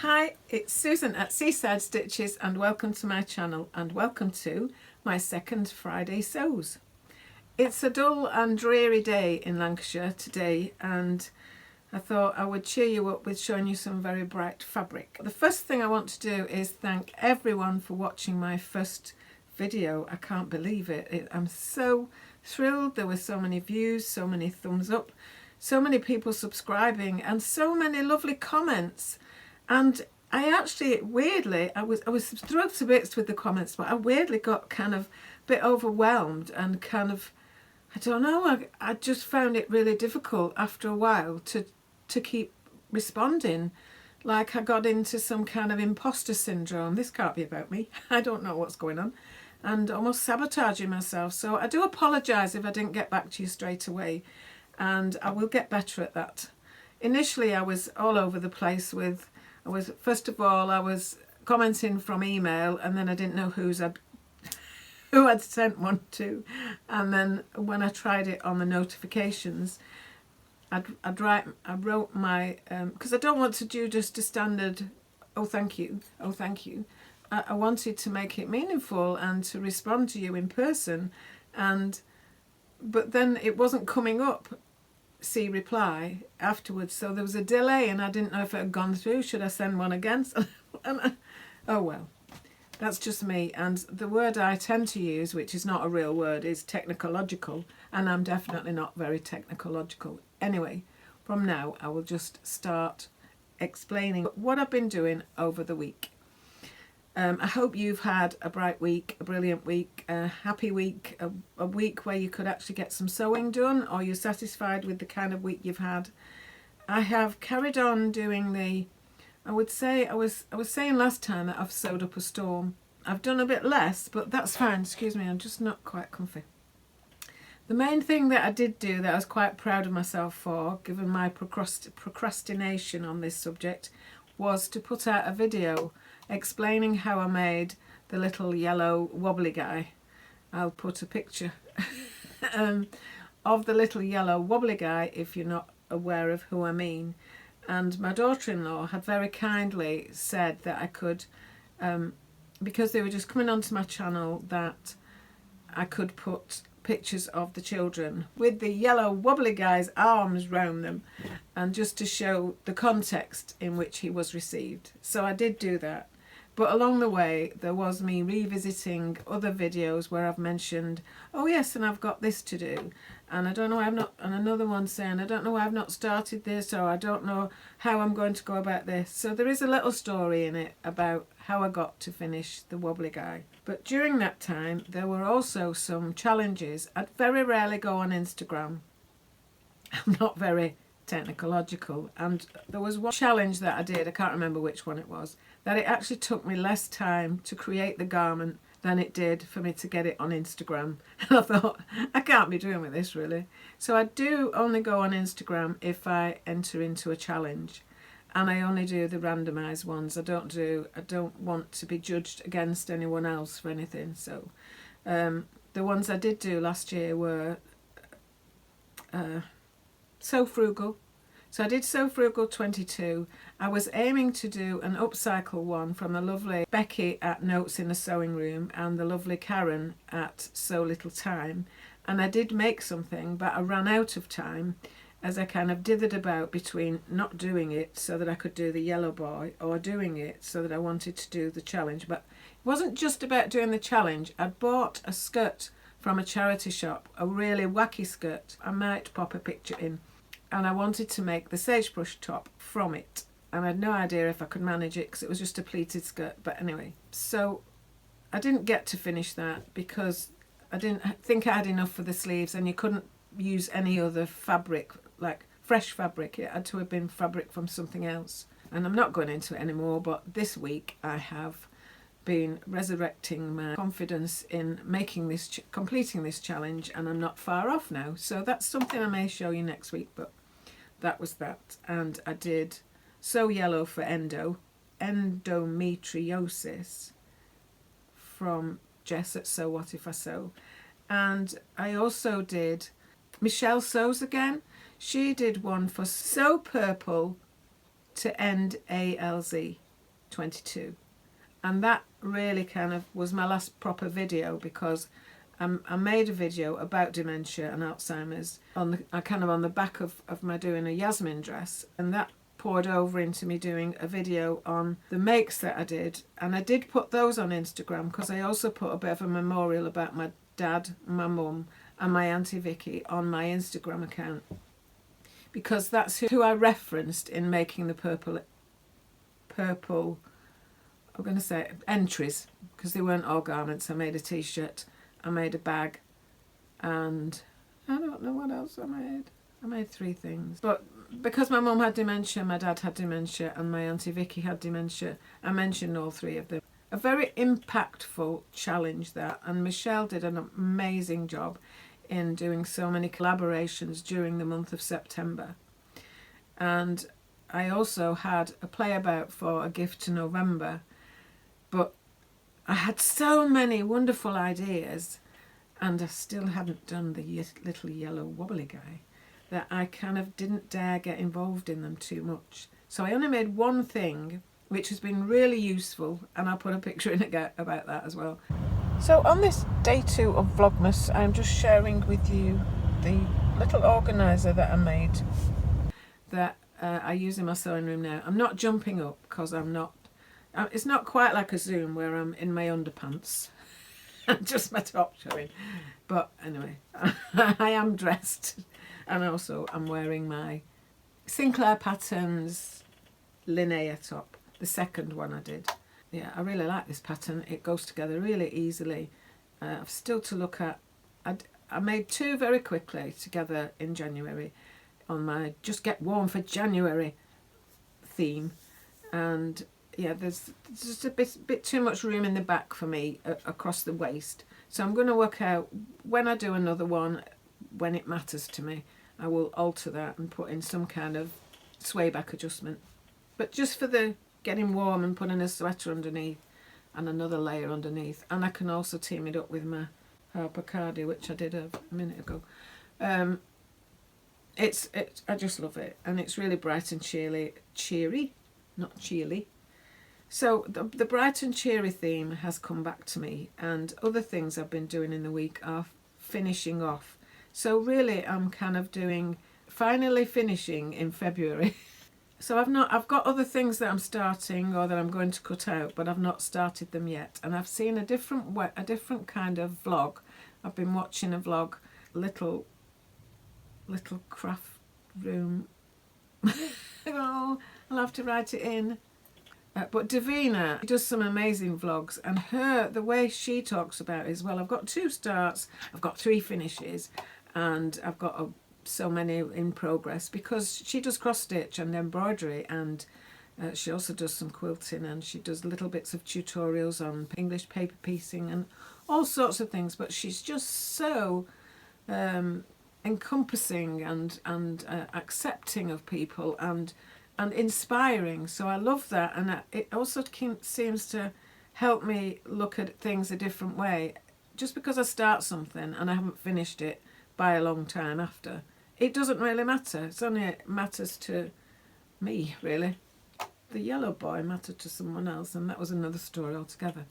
Hi, it's Susan at Seaside Stitches and welcome to my channel and welcome to my second Friday sews. It's a dull and dreary day in Lancashire today and I thought I would cheer you up with showing you some very bright fabric. The first thing I want to do is thank everyone for watching my first video. I can't believe it. I'm so thrilled. There were so many views, so many thumbs up, so many people subscribing and so many lovely comments. And I actually, weirdly, I was thrilled to bits with the comments, but I weirdly got kind of a bit overwhelmed and kind of, I don't know, I just found it really difficult after a while to keep responding. Like I got into some kind of imposter syndrome. This can't be about me. I don't know what's going on. And almost sabotaging myself. So I do apologise if I didn't get back to you straight away. And I will get better at that. Initially, I was all over the place with... First of all, I was commenting from email and then I didn't know who I'd sent one to. And then when I tried it on the notifications, I wrote my, because I don't want to do just a standard, oh thank you, oh thank you. I wanted to make it meaningful and to respond to you in person. But then it wasn't coming up. See reply afterwards, so there was a delay and I didn't know if it had gone through. Should I send one again? Oh well, that's just me. And the word I tend to use, which is not a real word, is technological, and I'm definitely not very technological. Anyway, from now I will just start explaining what I've been doing over the week. I hope you've had a bright week, a brilliant week, a happy week, a week where you could actually get some sewing done, or you're satisfied with the kind of week you've had. I have carried on doing I would say, I was saying last time that I've sewed up a storm. I've done a bit less, but that's fine. Excuse me, I'm just not quite comfy. The main thing that I did do that I was quite proud of myself for, given my procrastination on this subject, was to put out a video explaining how I made the little yellow wobbly guy. I'll put a picture of the little yellow wobbly guy if you're not aware of who I mean. And my daughter-in-law had very kindly said that I could, because they were just coming onto my channel, that I could put pictures of the children with the yellow wobbly guy's arms round them, and just to show the context in which he was received. So I did do that. But along the way, there was me revisiting other videos where I've mentioned, oh yes, and I've got this to do. And I don't know why I've not, and another one saying, I don't know why I've not started this, or I don't know how I'm going to go about this. So there is a little story in it about how I got to finish the wobbly guy. But during that time, there were also some challenges. I'd very rarely go on Instagram. I'm not very technological, and there was one challenge that I did, I can't remember which one it was, that it actually took me less time to create the garment than it did for me to get it on Instagram. And I thought, I can't be doing with this really. So I do only go on Instagram if I enter into a challenge, and I only do the randomized ones. I don't want to be judged against anyone else for anything. So the ones I did do last year were Sew Frugal. So I did Sew Frugal 22. I was aiming to do an upcycle one from the lovely Becky at Notes in the Sewing Room and the lovely Karen at So Little Time. And I did make something, but I ran out of time as I kind of dithered about between not doing it so that I could do the yellow boy, or doing it so that I wanted to do the challenge. But it wasn't just about doing the challenge. I'd bought a skirt from a charity shop, a really wacky skirt. I might pop a picture in. And I wanted to make the sagebrush top from it. And I had no idea if I could manage it because it was just a pleated skirt. But anyway, so I didn't get to finish that because I didn't think I had enough for the sleeves, and you couldn't use any other fabric, like fresh fabric. It had to have been fabric from something else. And I'm not going into it anymore, but this week I have been resurrecting my confidence in making this, completing this challenge, and I'm not far off now. So that's something I may show you next week, but that was that. And I did Sew Yellow for endometriosis from Jess at Sew What If I Sew. And I also did Michelle Sews Again. She did one for Sew Purple to End ALZ. 22. And that really kind of was my last proper video, because I made a video about dementia and Alzheimer's on the back of my doing a Yasmin dress, and that poured over into me doing a video on the makes that I did. And I did put those on Instagram, because I also put a bit of a memorial about my dad, my mum and my Auntie Vicky on my Instagram account, because that's who I referenced in making the purple I'm going to say entries, because they weren't all garments. I made a t-shirt, I made a bag, and I don't know what else I made. I made 3 things. But because my mum had dementia, my dad had dementia and my Auntie Vicky had dementia, I mentioned all 3 of them. A very impactful challenge that, and Michelle did an amazing job in doing so many collaborations during the month of September. And I also had a play about for a gift to November, but I had so many wonderful ideas, and I still hadn't done the little yellow wobbly guy, that I kind of didn't dare get involved in them too much. So I only made 1 thing, which has been really useful, and I'll put a picture in about that as well. So on this day 2 of Vlogmas, I'm just sharing with you the little organiser that I made, that I use in my sewing room now. I'm not jumping up, because I'm not, it's not quite like a Zoom where I'm in my underpants and just my top showing. But anyway, I am dressed, and also I'm wearing my Sinclair Patterns Linnea top, the second one I did. Yeah, I really like this pattern. It goes together really easily. I've still to look at. I made 2 very quickly together in January on my Just Get Warm for January theme, and yeah, there's just a bit too much room in the back for me across the waist. So I'm going to work out when I do another one, when it matters to me, I will alter that and put in some kind of sway back adjustment. But just for the getting warm and putting a sweater underneath and another layer underneath, and I can also team it up with my Harper Cardi, which I did a minute ago. I just love it, and it's really bright and cheery, not cheerly. So the bright and cheery theme has come back to me, and other things I've been doing in the week are finishing off. So really I'm kind of finally finishing in February. So I've got other things that I'm starting or that I'm going to cut out, but I've not started them yet. And I've seen a different kind of vlog. I've been watching a vlog, little craft room. Oh, I'll have to write it in. But Davina does some amazing vlogs, and the way she talks about it is, well, I've got 2 starts, I've got 3 finishes, and I've got so many in progress, because she does cross stitch and embroidery, and she also does some quilting, and she does little bits of tutorials on English paper piecing and all sorts of things. But she's just so encompassing and accepting of people and inspiring. So I love that, and it also seems to help me look at things a different way. Just because I start something and I haven't finished it by a long time after, it doesn't really matter. It's only it matters to me, really. The yellow boy mattered to someone else, and that was another story altogether.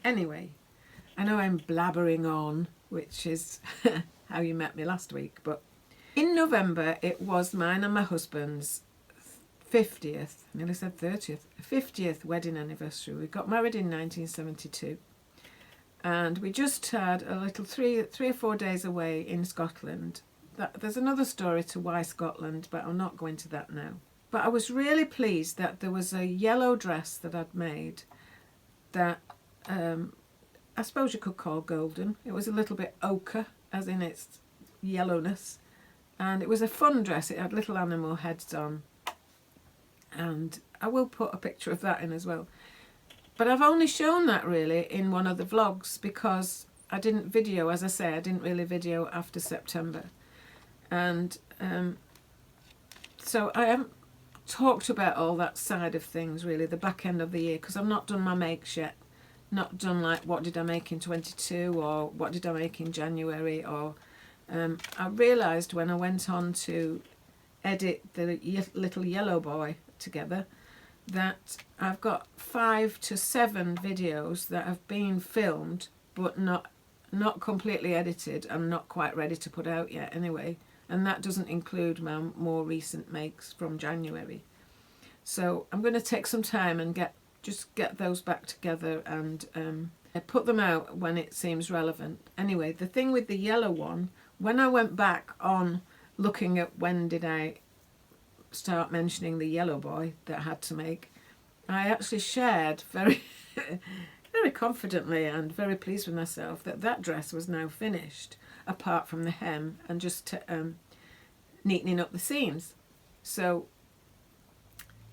Anyway, I know I'm blabbering on, which is how you met me last week, but in November it was mine and my husband's 50th, I nearly said 30th, 50th wedding anniversary. We got married in 1972, and we just had a little 3 or 4 days away in Scotland. There's another story to why Scotland, but I'll not go into that now. But I was really pleased that there was a yellow dress that I'd made that I suppose you could call golden. It was a little bit ochre, as in its yellowness, and it was a fun dress. It had little animal heads on, and I will put a picture of that in as well. But I've only shown that really in one of the vlogs, because I didn't video, as I say, I didn't really video after September. And so I haven't talked about all that side of things really, the back end of the year, because I've not done my makes yet. Not done like what did I make in 22 or what did I make in January, or I realised when I went on to edit the little yellow boy together that I've got 5 to 7 videos that have been filmed but not completely edited and not quite ready to put out yet anyway, and that doesn't include my more recent makes from January. So I'm going to take some time and get those back together and put them out when it seems relevant. Anyway, the thing with the yellow one, when I went back on looking at when did I start mentioning the yellow boy that I had to make, I actually shared very very confidently and very pleased with myself that dress was now finished, apart from the hem and just neatening up the seams. So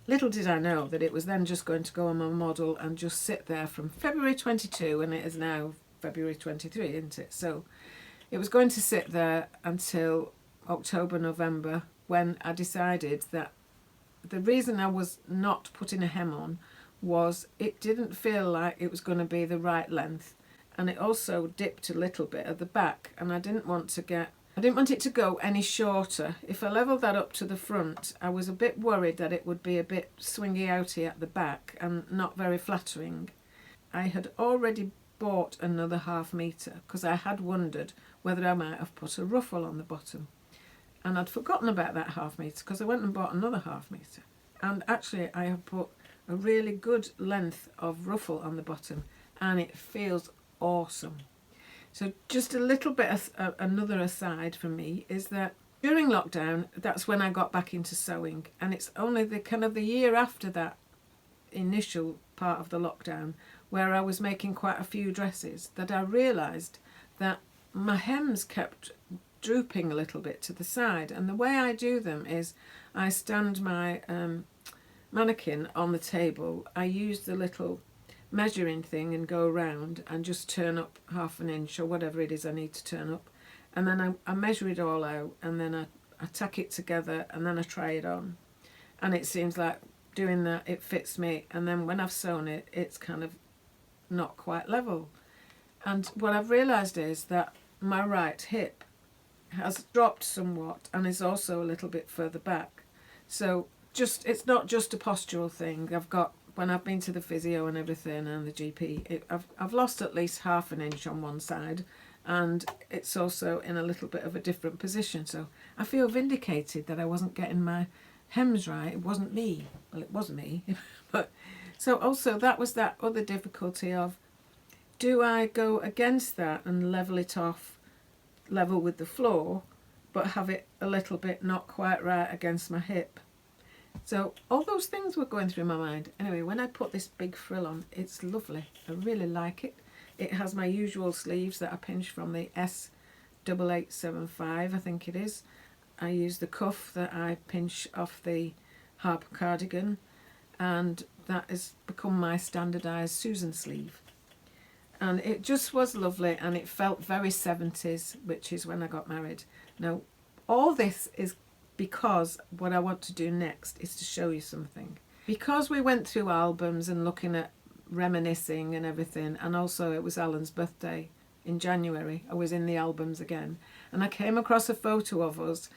little did I know that it was then just going to go on my model and just sit there from February 22, and it is now February 23, isn't it? So it was going to sit there until October, November, when I decided that the reason I was not putting a hem on was it didn't feel like it was going to be the right length, and it also dipped a little bit at the back, and I didn't want it to go any shorter. If I levelled that up to the front, I was a bit worried that it would be a bit swingy outy at the back and not very flattering. I had already bought another 1/2 metre because I had wondered whether I might have put a ruffle on the bottom, and I'd forgotten about that 1/2 metre because I went and bought another 1/2 metre, and actually I have put a really good length of ruffle on the bottom and it feels awesome. So just a little bit of another aside from me is that during lockdown, that's when I got back into sewing, and it's only the year after that initial part of the lockdown where I was making quite a few dresses that I realised that my hems kept drooping a little bit to the side, and the way I do them is I stand my mannequin on the table, I use the little measuring thing and go around and just turn up 1/2 inch or whatever it is I need to turn up, and then I measure it all out, and then I tack it together, and then I try it on, and it seems like doing that it fits me, and then when I've sewn it, it's kind of not quite level. And what I've realised is that my right hip has dropped somewhat and is also a little bit further back. So it's not just a postural thing. When I've been to the physio and everything and the GP, I've lost at least 1/2 inch on one side, and it's also in a little bit of a different position. So I feel vindicated that I wasn't getting my hems right. It wasn't me. Well, it was me. But so also that was that other difficulty of, do I go against that and level it off, level with the floor, but have it a little bit not quite right against my hip? So all those things were going through my mind. Anyway, when I put this big frill on, it's lovely. I really like it. It has my usual sleeves that I pinched from the S8875, I think it is. I use the cuff that I pinch off the Harper cardigan, and that has become my standardised Susan sleeve. And it just was lovely, and it felt very 70s, which is when I got married. Now, all this is because what I want to do next is to show you something. Because we went through albums and looking at reminiscing and everything, and also it was Alan's birthday in January, I was in the albums again, and I came across a photo of us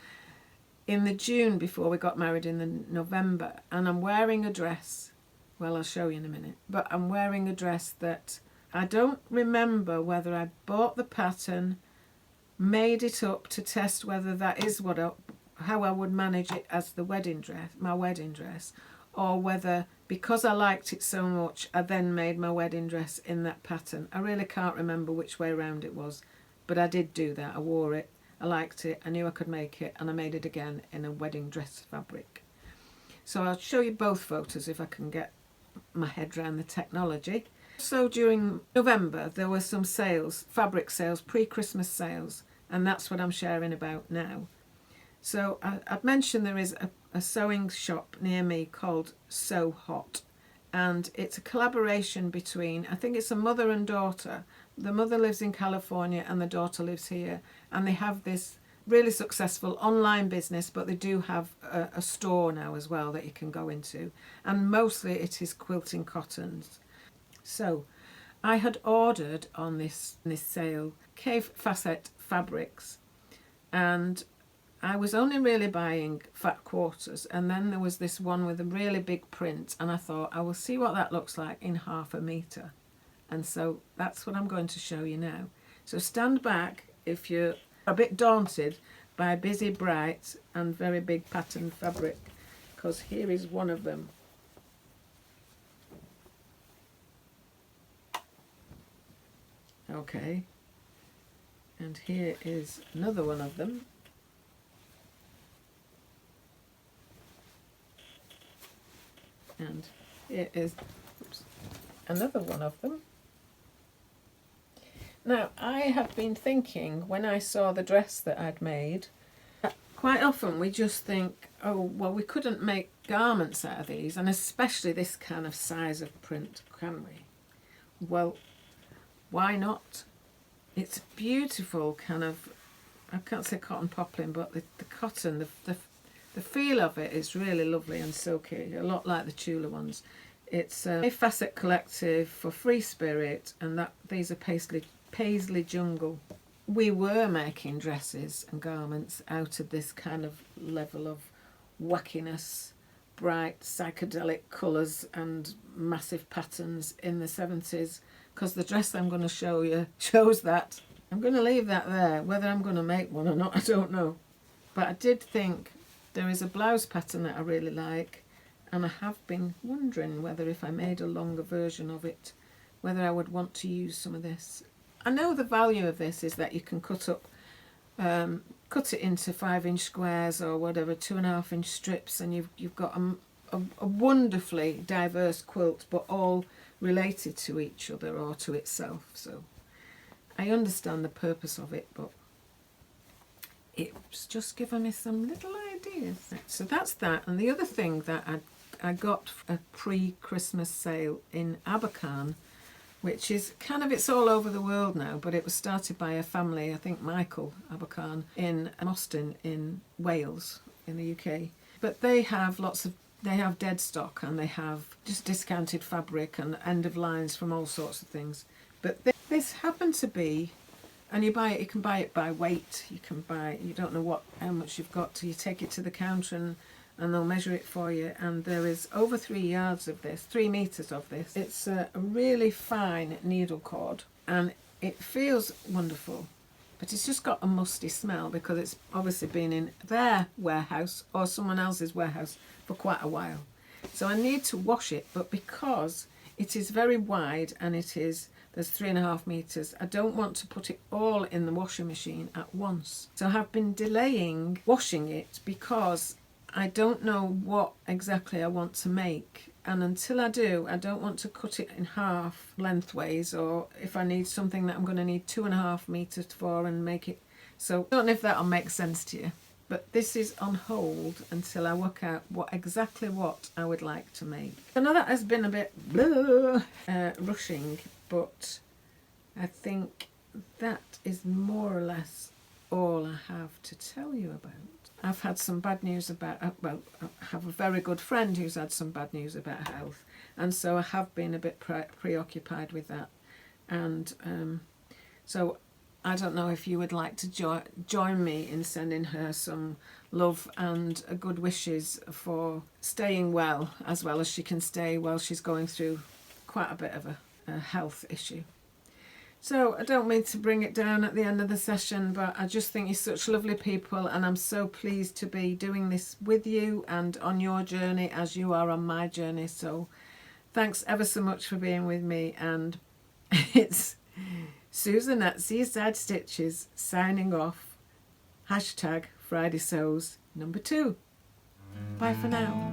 in the June before we got married in the November, and I'm wearing a dress. Well, I'll show you in a minute, but I'm wearing a dress that I don't remember whether I bought the pattern, made it up to test whether that is how I would manage it as the wedding dress, my wedding dress, or whether because I liked it so much I then made my wedding dress in that pattern. I really can't remember which way around it was, but I did do that. I wore it, I liked it, I knew I could make it, and I made it again in a wedding dress fabric. So I'll show you both photos if I can get my head around the technology. So during November there were some sales, fabric sales, pre-Christmas sales, and that's what I'm sharing about now. So I've mentioned there is a sewing shop near me called Sew Hot, and it's a collaboration between, I think it's a mother and daughter. The mother lives in California and the daughter lives here, and they have this really successful online business, but they do have a store now as well that you can go into, and mostly it is quilting cottons. So I had ordered on this sale Kaffe Fassett fabrics, and I was only really buying fat quarters, and then there was this one with a really big print, and I thought I will see what that looks like in 1/2 metre. And so that's what I'm going to show you now. So stand back if you're a bit daunted by busy, bright and very big patterned fabric, because here is one of them. Okay, and here is another one of them. And here is another one of them. Now, I have been thinking, when I saw the dress that I'd made, quite often we just think, oh, well, we couldn't make garments out of these, and especially this kind of size of print, can we? Well, why not? It's beautiful kind of, I can't say cotton poplin, but the cotton, the feel of it is really lovely and silky, a lot like the Tula ones. It's a Kaffe Fassett collective for Free Spirit, and these are Paisley Jungle. We were making dresses and garments out of this kind of level of wackiness, bright psychedelic colours and massive patterns in the 70s, because the dress I'm going to show you shows that. I'm going to leave that there. Whether I'm going to make one or not, I don't know. But I did think there is a blouse pattern that I really like, and I have been wondering whether if I made a longer version of it, whether I would want to use some of this. I know the value of this is that you can cut it into 5-inch squares or whatever, 2.5-inch strips, and you've got a wonderfully diverse quilt, but all related to each other or to itself. So I understand the purpose of it, but it's just given me some little ideas. So that's that. And the other thing that I got a pre-Christmas sale in Abercarn, which is kind of, it's all over the world now, but it was started by a family, I think Michael Abercarn, in Austin in Wales in the UK. But they have they have dead stock, and they have just discounted fabric and end of lines from all sorts of things. But this happened to be, and you can buy it by weight. You don't know how much you've got till you take it to the counter, and they'll measure it for you. And there is over 3 yards of this, 3 meters of this. It's a really fine needle cord, and it feels wonderful, but it's just got a musty smell because it's obviously been in their warehouse or someone else's warehouse for quite a while. So I need to wash it, but because it is very wide and there's 3.5 meters, I don't want to put it all in the washing machine at once. So I have been delaying washing it because I don't know what exactly I want to make, and until I do, I don't want to cut it in half lengthways, or if I need something that I'm going to need 2.5 meters for and make it. So I don't know if that'll make sense to you, but this is on hold until I work out exactly what I would like to make. I know that has been a bit rushing, but I think that is more or less all I have to tell you about. I've had some bad news about, I have a very good friend who's had some bad news about health, and so I have been a bit preoccupied with that. And so I don't know if you would like to join me in sending her some love and good wishes for staying well as she can stay while she's going through quite a bit of a health issue. So I don't mean to bring it down at the end of the session, but I just think you're such lovely people, and I'm so pleased to be doing this with you and on your journey as you are on my journey. So thanks ever so much for being with me, and it's Susan at Seaside Stitches signing off. #Friday Sews #2. Bye for now.